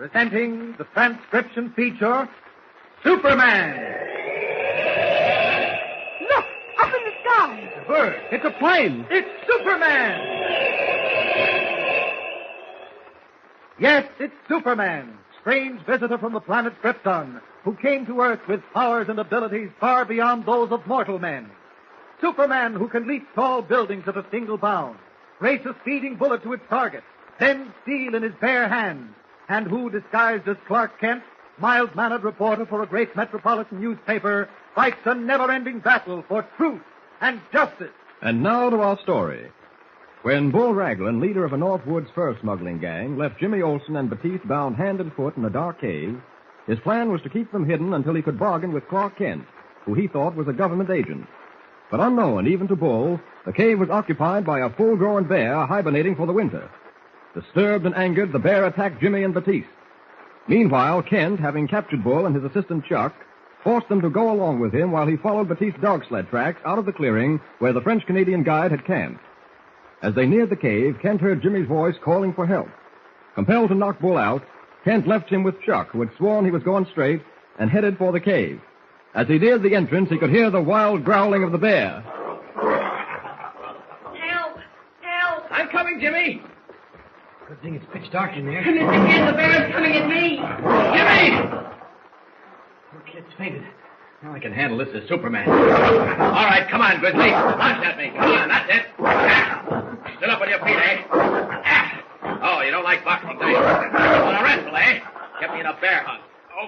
presenting the transcription feature, Superman. Look, up in the sky. It's a bird. It's a plane. It's Superman. Yes, it's Superman, strange visitor from the planet Krypton, who came to Earth with powers and abilities far beyond those of mortal men. Superman, who can leap tall buildings at a single bound, race a speeding bullet to its target, then steel in his bare hands, and who, disguised as Clark Kent, mild-mannered reporter for a great metropolitan newspaper, fights a never-ending battle for truth and justice. And now to our story. When Bull Raglan, leader of a North Woods fur smuggling gang, left Jimmy Olsen and Batiste bound hand and foot in a dark cave, his plan was to keep them hidden until he could bargain with Clark Kent, who he thought was a government agent. But unknown even to Bull, the cave was occupied by a full-grown bear hibernating for the winter. Disturbed and angered, the bear attacked Jimmy and Batiste. Meanwhile, Kent, having captured Bull and his assistant Chuck, forced them to go along with him while he followed Batiste's dog sled tracks out of the clearing where the French-Canadian guide had camped. As they neared the cave, Kent heard Jimmy's voice calling for help. Compelled to knock Bull out, Kent left him with Chuck, who had sworn he was going straight, and headed for the cave. As he neared the entrance, he could hear the wild growling of the bear. Help! Help! I'm coming, Jimmy. Good thing it's pitch dark in there. Mr. Kent, the bear's coming at me. Jimmy! Poor kid's fainted. Now I can handle this as Superman. All right, come on, Grizzly. Launch at me. Come on, that's it. Sit up on your feet, eh? Oh, you don't like boxing, do you? Want to wrestle, eh? Get me in a bear hug.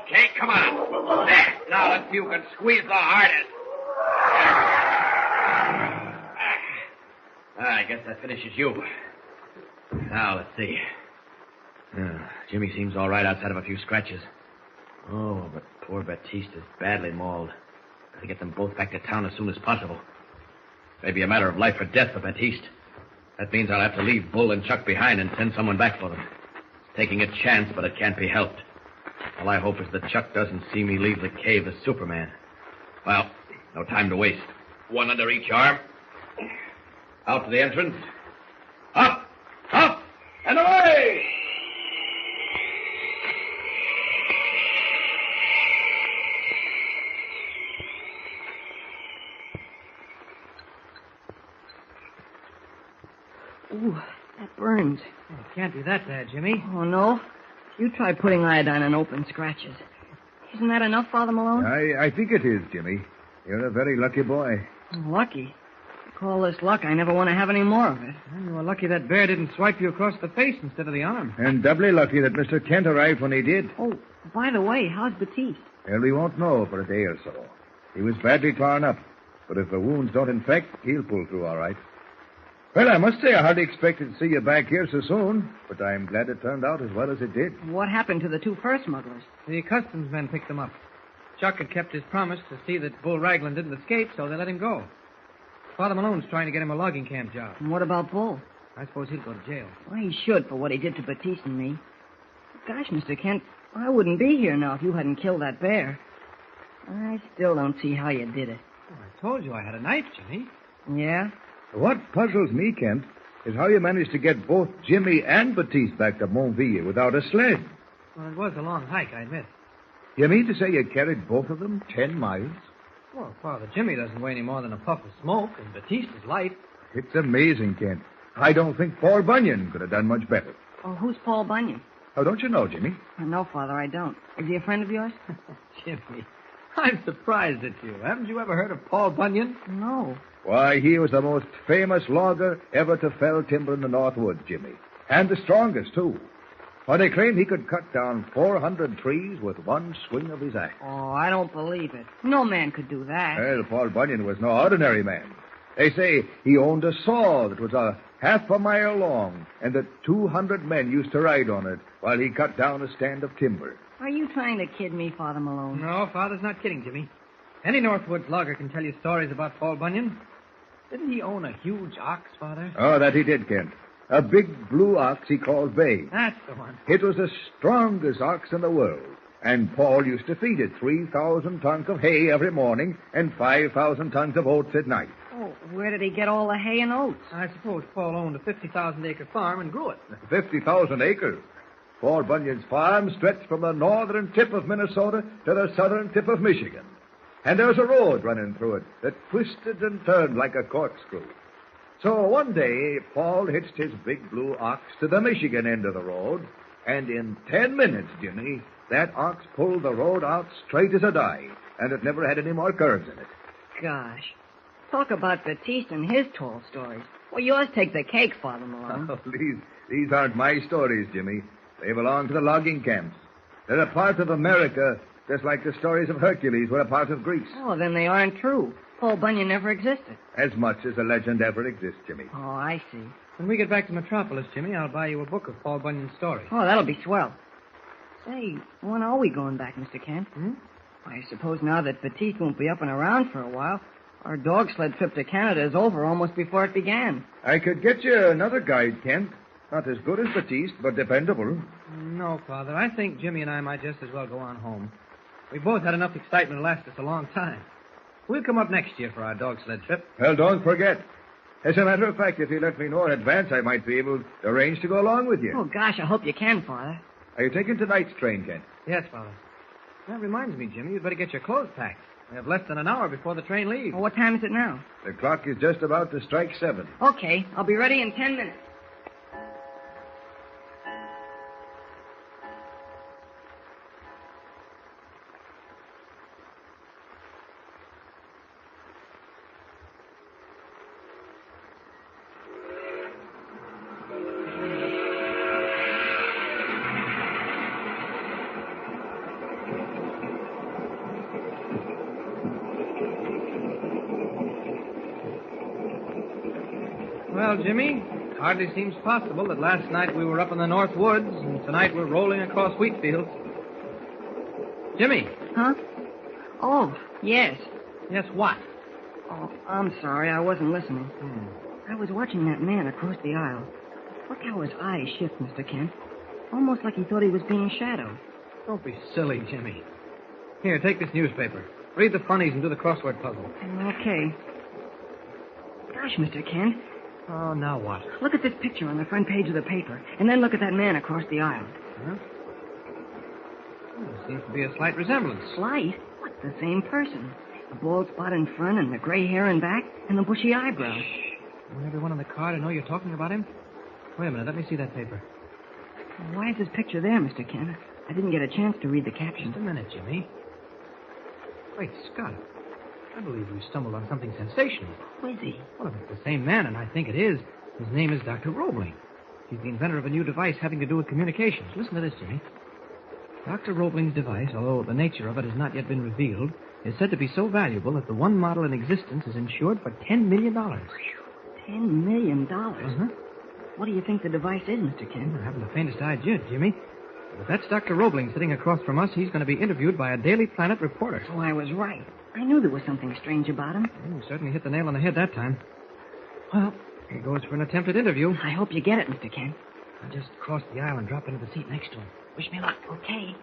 Okay, come on. There. Now let's see who can squeeze the hardest. I guess that finishes you. Now, let's see. Jimmy seems all right outside of a few scratches. Oh, but poor Batiste is badly mauled. Gotta get them both back to town as soon as possible. Maybe a matter of life or death for Batiste. That means I'll have to leave Bull and Chuck behind and send someone back for them. It's taking a chance, but it can't be helped. All I hope is that Chuck doesn't see me leave the cave as Superman. Well, no time to waste. One under each arm. Out to the entrance. Up! Up! And away! Ooh, that burns. Oh, it can't be that bad, Jimmy. Oh, no? You try putting iodine on open scratches. Isn't that enough, Father Malone? I think it is, Jimmy. You're a very lucky boy. Lucky? You call this luck, I never want to have any more of it. Well, you were lucky that bear didn't swipe you across the face instead of the arm. And doubly lucky that Mr. Kent arrived when he did. Oh, by the way, how's Batiste? Well, we won't know for a day or so. He was badly torn up. But if the wounds don't infect, he'll pull through all right. Well, I must say I hardly expected to see you back here so soon, but I'm glad it turned out as well as it did. What happened to the two fur smugglers? The customs men picked them up. Chuck had kept his promise to see that Bull Raglan didn't escape, so they let him go. Father Malone's trying to get him a logging camp job. And what about Bull? I suppose he'll go to jail. Well, he should for what he did to Batiste and me. Gosh, Mr. Kent, I wouldn't be here now if you hadn't killed that bear. I still don't see how you did it. Oh, I told you I had a knife, Jimmy. Yeah? What puzzles me, Kent, is how you managed to get both Jimmy and Batiste back to Montville without a sled. Well, it was a long hike, I admit. You mean to say you carried both of them 10 miles? Well, Father Jimmy doesn't weigh any more than a puff of smoke, and Batiste is light. It's amazing, Kent. I don't think Paul Bunyan could have done much better. Oh, who's Paul Bunyan? Oh, don't you know, Jimmy? No, Father, I don't. Is he a friend of yours? Jimmy, I'm surprised at you. Haven't you ever heard of Paul Bunyan? No. Why, he was the most famous logger ever to fell timber in the North Woods, Jimmy. And the strongest, too. For they claim he could cut down 400 trees with one swing of his axe. Oh, I don't believe it. No man could do that. Well, Paul Bunyan was no ordinary man. They say he owned a saw that was a half a mile long, and that 200 men used to ride on it while he cut down a stand of timber. Are you trying to kid me, Father Malone? No, Father's not kidding, Jimmy. Any Northwoods logger can tell you stories about Paul Bunyan. Didn't he own a huge ox, Father? Oh, that he did, Kent. A big blue ox he called Bay. That's the one. It was the strongest ox in the world. And Paul used to feed it 3,000 tons of hay every morning and 5,000 tons of oats at night. Oh, where did he get all the hay and oats? I suppose Paul owned a 50,000-acre farm and grew it. 50,000 acres. Poor Bunyan's farm stretched from the northern tip of Minnesota to the southern tip of Michigan. And there was a road running through it that twisted and turned like a corkscrew. So one day, Paul hitched his big blue ox to the Michigan end of the road, and in 10 minutes, Jimmy, that ox pulled the road out straight as a die, and it never had any more curves in it. Gosh. Talk about Batiste and his tall stories. Well, yours take the cake, Father Malone. Oh, these aren't my stories, Jimmy. They belong to the logging camps. They're a part of America, just like the stories of Hercules were a part of Greece. Oh, then they aren't true. Paul Bunyan never existed. As much as a legend ever exists, Jimmy. Oh, I see. When we get back to Metropolis, Jimmy, I'll buy you a book of Paul Bunyan's stories. Oh, that'll be swell. Say, when are we going back, Mr. Kent? I suppose now that Batiste won't be up and around for a while, our dog sled trip to Canada is over almost before it began. I could get you another guide, Kent. Not as good as Batiste, but dependable. No, Father. I think Jimmy and I might just as well go on home. We both had enough excitement to last us a long time. We'll come up next year for our dog sled trip. Well, don't forget. As a matter of fact, if you let me know in advance, I might be able to arrange to go along with you. Oh, gosh, I hope you can, Father. Are you taking tonight's train, Kent? Yes, Father. That reminds me, Jimmy, you'd better get your clothes packed. We have less than an hour before the train leaves. Well, what time is it now? The clock is just about to strike 7. Okay, I'll be ready in 10 minutes. Well, Jimmy, hardly seems possible that last night we were up in the North Woods and tonight we're rolling across wheat fields. Jimmy. Huh? Oh, yes. Yes, what? Oh, I'm sorry. I wasn't listening. I was watching that man across the aisle. Look how his eyes shift, Mr. Kent. Almost like he thought he was being shadowed. Don't be silly, Jimmy. Here, take this newspaper. Read the funnies and do the crossword puzzle. Okay. Gosh, Mr. Kent. Oh, now what? Look at this picture on the front page of the paper, and then look at that man across the aisle. Huh? Oh, there seems to be a slight resemblance. Slight? What, the same person? The bald spot in front and the gray hair in back and the bushy eyebrows. Shh. Want everyone on the car to know you're talking about him? Wait a minute, let me see that paper. Why is this picture there, Mr. Kent? I didn't get a chance to read the caption. Just a minute, Jimmy. Wait, Scott. I believe we've stumbled on something sensational. Who is he? Well, if it's the same man, and I think it is, his name is Dr. Roebling. He's the inventor of a new device having to do with communications. Listen to this, Jimmy. Dr. Roebling's device, although the nature of it has not yet been revealed, is said to be so valuable that the one model in existence is insured for $10 million. $10 million? Uh-huh. What do you think the device is, Mr. Kent? I haven't the faintest idea, Jimmy. But if that's Dr. Roebling sitting across from us, he's going to be interviewed by a Daily Planet reporter. So I was right. I knew there was something strange about him. You certainly hit the nail on the head that time. Well, here goes for an attempted interview. I hope you get it, Mr. Kent. I'll just cross the aisle and drop into the seat next to him. Wish me luck. Okay.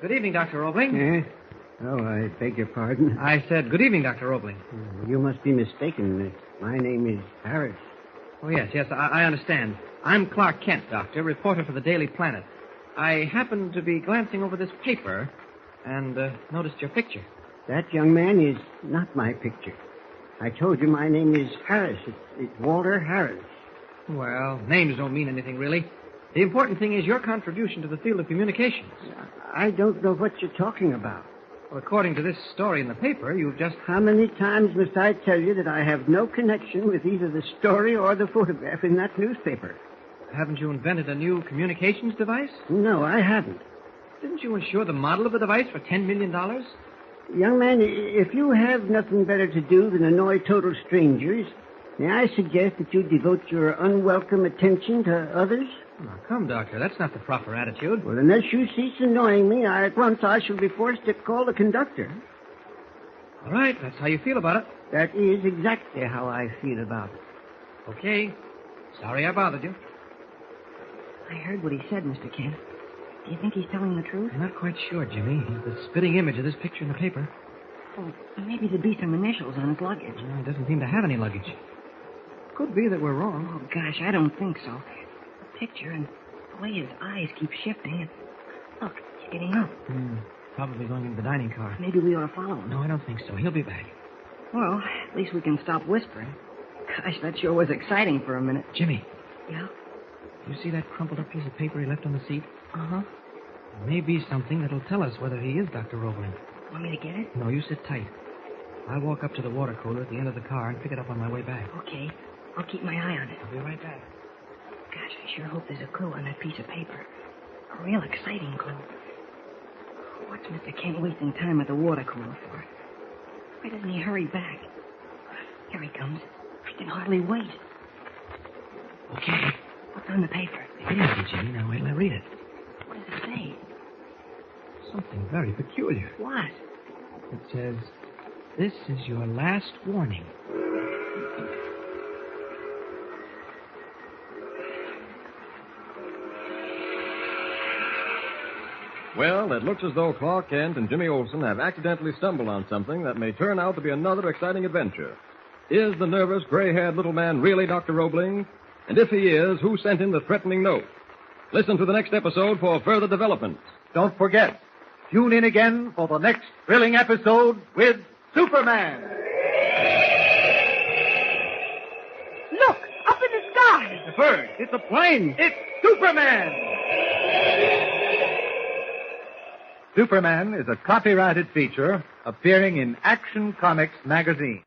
Good evening, Dr. Roebling. Eh? Oh, I beg your pardon. I said good evening, Dr. Roebling. You must be mistaken. My name is Harris. Oh, yes, I understand. I'm Clark Kent, Doctor, reporter for the Daily Planet. I happened to be glancing over this paper and noticed your picture. That young man is not my picture. I told you my name is Harris. It's Walter Harris. Well, names don't mean anything, really. The important thing is your contribution to the field of communications. I don't know what you're talking about. Well, according to this story in the paper, you've just... How many times must I tell you that I have no connection with either the story or the photograph in that newspaper? Haven't you invented a new communications device? No, I haven't. Didn't you insure the model of the device for $10 million? Young man, if you have nothing better to do than annoy total strangers, may I suggest that you devote your unwelcome attention to others? Now, come, Doctor. That's not the proper attitude. Well, unless you cease annoying me, at once I shall be forced to call the conductor. All right, that's how you feel about it. That is exactly how I feel about it. Okay. Sorry I bothered you. I heard what he said, Mr. Kent. Do you think he's telling the truth? I'm not quite sure, Jimmy. He's the spitting image of this picture in the paper. Oh, maybe there'd be some initials on his luggage. He doesn't seem to have any luggage. Could be that we're wrong. Oh, gosh, I don't think so. picture, and the way his eyes keep shifting. Look, he's getting up. Probably going into the dining car. Maybe we ought to follow him. No, I don't think so. He'll be back. Well, at least we can stop whispering. Gosh, that sure was exciting for a minute. Jimmy, Yeah? you see that crumpled up piece of paper he left on the seat? Uh-huh. It may be something that'll tell us whether he is Dr. Roebling. Want me to get it? No, you sit tight. I'll walk up to the water cooler at the end of the car and pick it up on my way back. Okay. I'll keep my eye on it. I'll be right back. Gosh, I sure hope there's a clue on that piece of paper. A real exciting clue. What's Mr. Kent wasting time at the water cooler for? Why doesn't he hurry back? Here he comes. I can hardly wait. Okay. What's on the paper? Take it easy, Jimmy. Now wait till I read it. What does it say? Something very peculiar. What? It says, "This is your last warning." Well, it looks as though Clark Kent and Jimmy Olsen have accidentally stumbled on something that may turn out to be another exciting adventure. Is the nervous, gray-haired little man really Dr. Roebling? And if he is, who sent him the threatening note? Listen to the next episode for further developments. Don't forget, tune in again for the next thrilling episode with Superman. Look, up in the sky. It's a bird. It's a plane. It's Superman. Superman is a copyrighted feature appearing in Action Comics magazine.